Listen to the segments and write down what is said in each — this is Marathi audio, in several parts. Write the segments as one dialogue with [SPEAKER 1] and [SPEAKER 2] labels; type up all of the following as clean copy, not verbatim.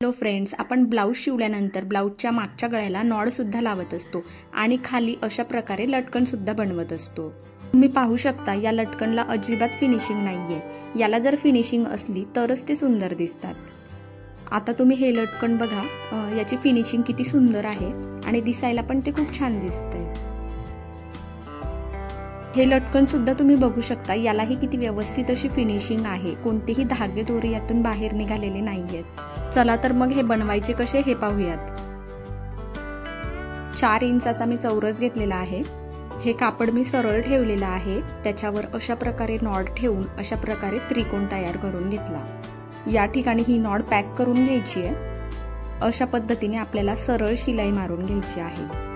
[SPEAKER 1] हॅलो फ्रेंड्स, आपण ब्लाऊज शिवल्यानंतर ब्लाऊजच्या मागच्या गळ्याला नॉड सुद्धा लावत असतो आणि खाली अशा प्रकारे लटकन सुद्धा बनवत असतो। तुम्ही पाहू शकता या लटकनला अजिबात फिनिशिंग नाहीये। याला जर फिनिशिंग असली तरच ते सुंदर दिसतात। आता तुम्ही हे लटकन बघा, याची फिनिशिंग किती सुंदर आहे आणि दिसायला पण ते खूप छान दिसतंय। हे लटकन सुद्धा तुम्ही बघू शकता, यालाही किती व्यवस्थित अशी फिनिशिंग आहे। कोणतेही धागे दोरे यातून बाहेर निघालेले नाहीयेत। चला तर मग हे बनवायचे कसे हे पाहूयात। 4 इंचाचा मी चौरस घेतलेला आहे। हे कापड मी सरळ ठेवलेला आहे, त्याच्यावर अशा प्रकारे नॉड ठेवून अशा प्रकारे त्रिकोण तयार करून घेतला। या ठिकाणी ही नॉड पॅक करून घ्यायची आहे। अशा पद्धतीने आपल्याला सरळ शिलाई मारून घ्यायची आहे।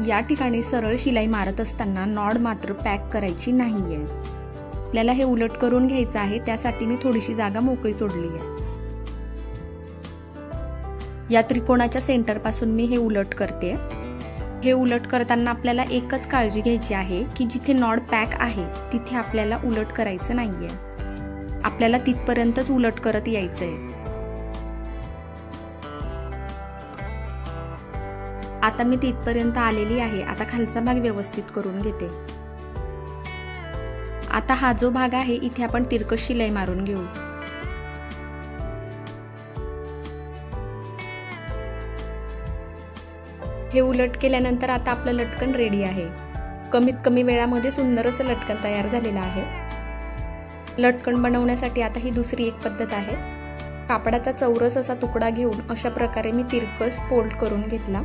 [SPEAKER 1] या ठिकाणी सरळ शिलाई मारत असताना नॉड मात्र पॅक करायची नाहीये। आपल्याला हे उलट करून घ्यायचं आहे, त्यासाठी मी थोडीशी जागा मोकळी सोडली आहे। या त्रिकोणाच्या सेंटर पासून मी हे उलट करते। हे उलट करताना आपल्याला एकच काळजी घ्यायची आहे की जिथे नॉड पॅक आहे तिथे आपल्याला उलट करायचं नाहीये। आपल्याला तिथपर्यंतच उलट करत यायचंय। आता मी तिथपर्यंत आलेली आहे। आता खालचा भाग व्यवस्थित करून घेते। आता हा जो भाग आहे इथे आपण तिरकस शिलाई मारून घेऊ। हे उलट केल्यानंतर आता आपलं लटकन रेडी आहे। कमीत कमी वेळामध्ये सुंदर असं लटकन तयार झालेलं आहे। लटकन बनवण्यासाठी आता ही दुसरी एक पद्धत आहे। कापडाचा चौरस असा तुकडा घेऊन अशा प्रकारे मी तिरकस फोल्ड करून घेतला।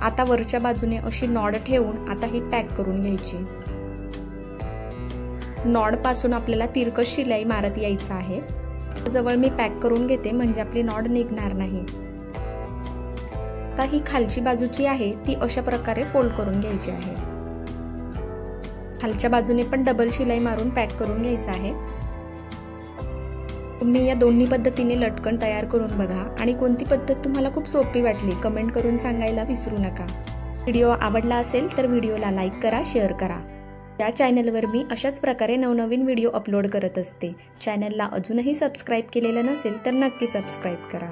[SPEAKER 1] आता वरच्या बाजूने अशी नॉड ठेवून आता ही पॅक करून घ्यायची। नॉड पासून आपल्याला तिरकस शिलाई मारत यायचं आहे। जवळ मी पॅक करून घेते म्हणजे आपली नॉड निघणार नाही। आता ही खालची बाजूची आहे ती अशा प्रकारे फोल्ड करून घ्यायची आहे। खालच्या बाजूने पण डबल शिलाई मारून पॅक करून घ्यायचं आहे। तुम्ही या दोन्ही पद्धतीने लटकन तयार करून बघा आणि कोणती पद्धत तुम्हाला खूप सोपी वाटली कमेंट करून सांगायला विसरू नका। व्हिडिओ आवडला असेल तर व्हिडिओला लाईक करा, शेअर करा। या चॅनलवर मी अशाच प्रकारे नवनवीन व्हिडिओ अपलोड करत असते। चॅनलला अजूनही सबस्क्राईब केलेलं नसेल तर नक्की सबस्क्राईब करा।